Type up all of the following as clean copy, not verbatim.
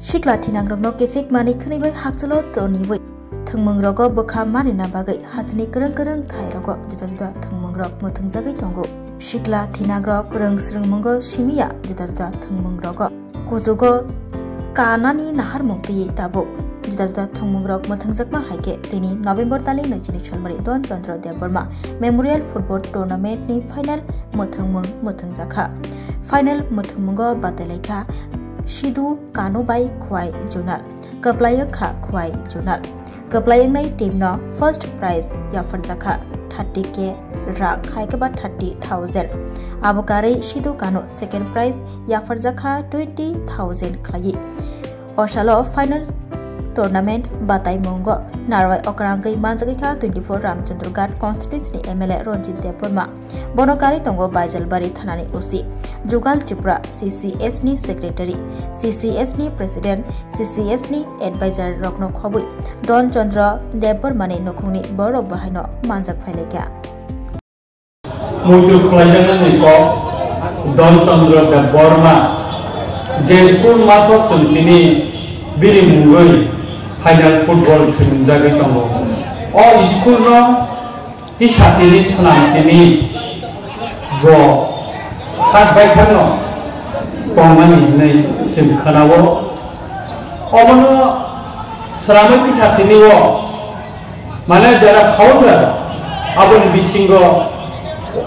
Shikla Tinangrogno Kefik Mani Kanibai Haxalo Toniwi. Tungmungrogo Boka Marina Bagai Hasni Kurang Thairogo Jita Tungmungrog Mutungzagi Tongo. Shikla Tinagrog Kurang Srungmungo Shimia Jita Tungmungrogo. Kuzugo Kanani Nahar Mukti Tabo. Jita Tungmungrog Mutungzakma Hike Tini November Tali Najini Chalmari Don Chandra Deborma Memorial Football Tournament ni Final Mutungzaka. Final Mutungmungo Bateleka Shidu Kano Bai Kwai Journal. Kaplayang Kha Kwai Journal. Kaplayang Nai team no first prize Yafarzaka 30k rank Haikaba 30,000. Abokare Shidu Kano second prize Yafarzaka 20,000 Klayi. Oshalo final tournament Batai Mongo Narwai Okrangai Manzakika 24 Ramchandrugat constituency MLA Ronjit Deporma Bonokari Tongo Bajalbari Thanani Usi Jugal Tripura CCS ni secretary CCS ni president CCS ni advisor Rokno Khobui Don Chandra Depormani Nokuni Borok Bahino Manjak Phaileka Mutu Khlajana ni ko Don Chandra Deporma je school mathot sentini biri mungoi final football thunjagi tongo o school no ti satini sanamtini go sat bai khano pongmani nei chim khanawo omono sramati satini wo mane jara founder abon bisingo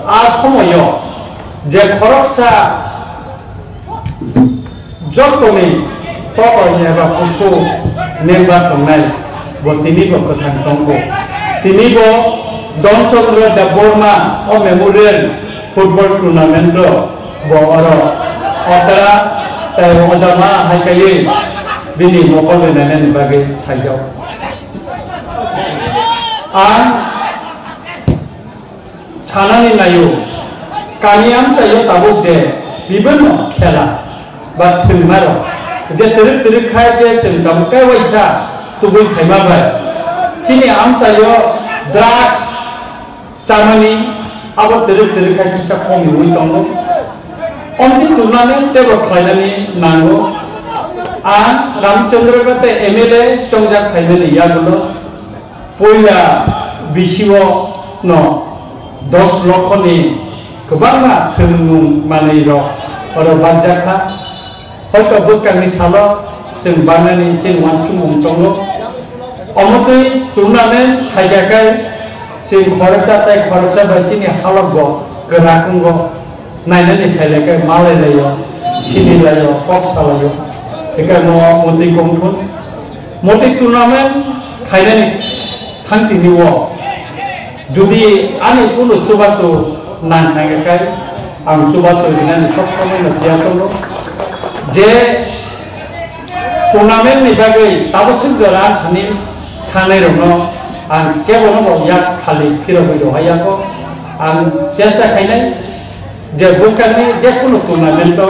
a somoyo je khoroksa jotoni Pokok nyaba kusu nemba tongai bo tini bo ketang tongko tini bo Don Chandra Deporma o memorial football tournament do bo oro otara tayo ojama haikaye bini mokol benanen bagi hajau an chanani nayu kaniam sayo tabuk je bibeno khela ba thilmaro je terik khai je chim dam kai waisa tubui khaima ba chini amsa yo drugs chamani abo terik khai kisa komi ui tongo onti tournament te bo khailani nango an Ramchandra gate MLA chongjak khailani yagulo poila bisiwo no 10 lakh ni kobanga thunung manei ro oro banjakha Hoito buskan ni salo sing banani chin wanchu mungtongo omotei tournament khaijakai sing khorcha tai khorcha bachini halogbo gerakungo nainani khaijakai male layo sini layo koksa layo ekano moti kongthon moti tournament khainani thangti niwo jodi ani kulo subasu nan khaijakai ang subasu dinani soksono na tiatongo je tournament ni bagai tabo singjaran thani thanai rokno an kebono bo yak khali phiro hoido hayako an chesta khainai je buskani je kono tournament to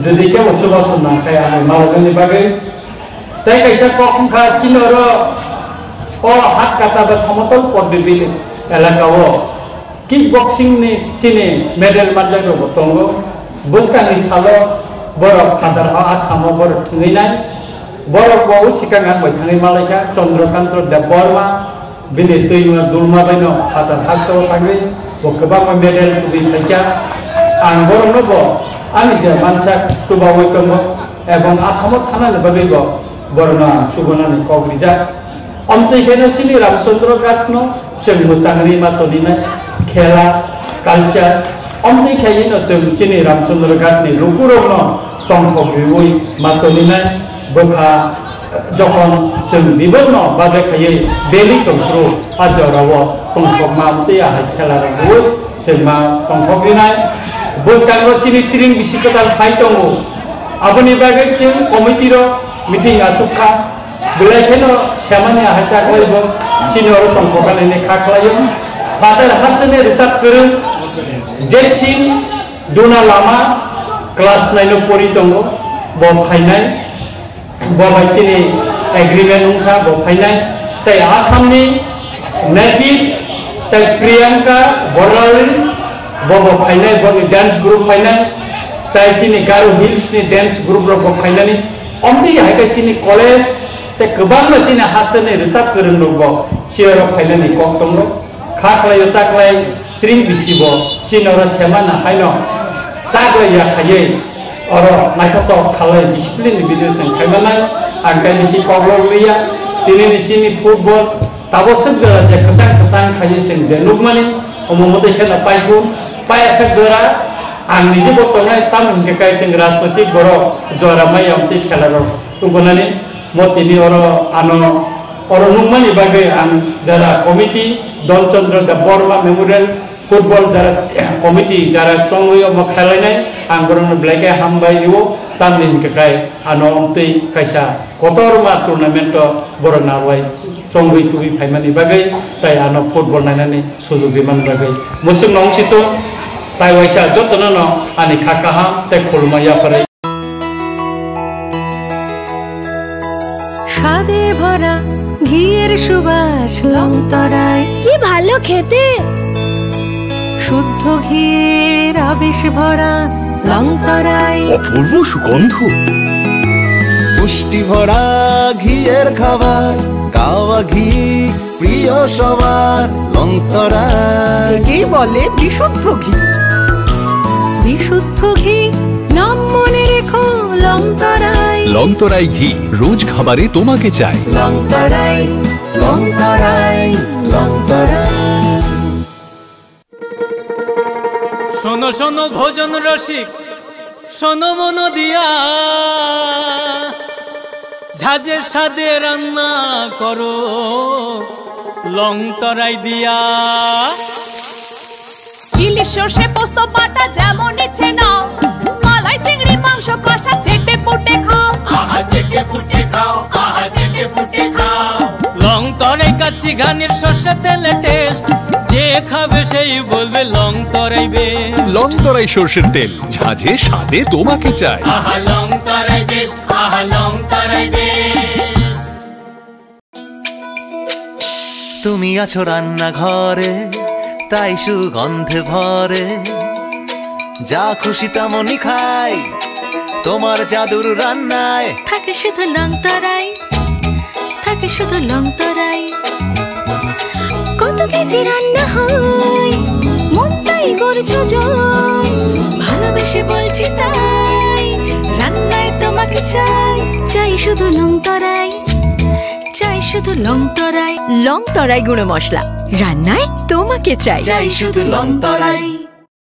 jodi kebo subason na khai an malgani bagai tai kaisa kokha chinoro o hat kata ba samotol podbili elakao kickboxing ni chini medal marjago botongo buskani salo borok khadar ha asamo borok thunginai borok bo sikangan bai thangai malaika Chandrakant Deporma bini tuima dulma baino khadar hasto thangai bo kebang medal tubi thaja an borok no bo ani je mansak subawai tongo ebong asamo thana ne babigo borona subonani kogrija amtei kheno chini Ramchandra gatno seng musangri matonina khela culture amtei khayino seng chini Ramchandra gatni lukurogno tongko biwui matonina bokha jokon seng bibonno bade khaye beli tongkru ajorawo tongko mamti a khela rangui sema tongko binai buskango chini tiring bisikotal phaitongo aboni bage chim committee ro meeting asukha belai kheno chamani a hata koibo chini oro tongko kanene khaklayo father hasane research kurun je chin duna lama class 9 pori tongo bo phainai bo bachini agreement ungkha bo phainai tai asamni native tai Priyanka Boralin bo phainai bo dance group phainai tai chini Garo Hills ni dance group ro bo phainani Omni hai chini college te kebang chini hastane research kereng logo siaro finally koktom lo khaklai yotaklai tring bisibo sinora semana haino saglai ya khaye oro naithoto khalai discipline video sen khaimana angkai bisi koklo liya tini chini football tabo sebjara je kesang khaye sen je lukmani omomote khela paiku paya sebjara ang nije botongai tamung ke kai cheng raspati boro jora mayam ti khelaro tugonani motini oro nungmani bagai ang jara committee Dolchandra Borma Memorial Football jara committee jara chongui omo khelai ang borong black hambai yo tamlin ke kai omti kaisa kotorma tournament borong narwai chongui tui phaimani bagai tai football nainani sujog biman bagai musung nong situ tai waisa jotno no ani khakaha te khulmaya pare স্বাদে ভরা ঘিয়ের সুবাস লংতরায় কি ভালো খেতে শুদ্ধ ঘিয়ের আবেশ ভরা লংতরায় অপূর্ব সুগন্ধ পুষ্টি ভরা ঘিয়ের খাবার কাওয়া ঘি প্রিয় সবার লংতরায় কে বলে বিশুদ্ধ ঘি বিশুদ্ধ ঘি নাম মনে রেখো লংতরায় লংতরাই ঘি রোজ খাবারে তোমাকে চাই লংতরায় লংতরায় লংতরায় শোনো শোনো ভোজন রসিক শোনো মন দিয়া ঝাঁঝের স্বাদে রান্না করো লংতরাই দিয়া ইলিশ সর্ষে পোস্ত বাটা যেমন ইচ্ছে নাও মালাই চিংড়ি মাংস কষা চেটে পুটে খাও আহা চেটে পুটে খাও আহা চেটে পুটে খাও লংতরাই কাচ্চি ঘানির সর্ষে তেলে টেস্ট যে খাবে সেই বলবে লংতরাই বেশ লংতরাই সরষের তেল ঝাঁঝে স্বাদে তোমাকে চাই আহা লংতরাই বেশ আহা লংতরাই বেশ তুমি আছো রান্না ঘরে তাই সুগন্ধে ভরে যা খুশি তেমনই খাই তোমার জাদুর রান্নায় থাকে শুধু লংতরাই থাকে শুধু লংতরাই কত কেজি রান্না হয় মন তাই করছো জয় ভালোবেসে বলছি তাই রান্নায় তোমাকে চাই চাই শুধু লংতরাই চাই শুধু লংতরাই লংতরাই গুঁড়ো মশলা রান্নায় তোমাকে চাই চাই শুধু লংতরাই।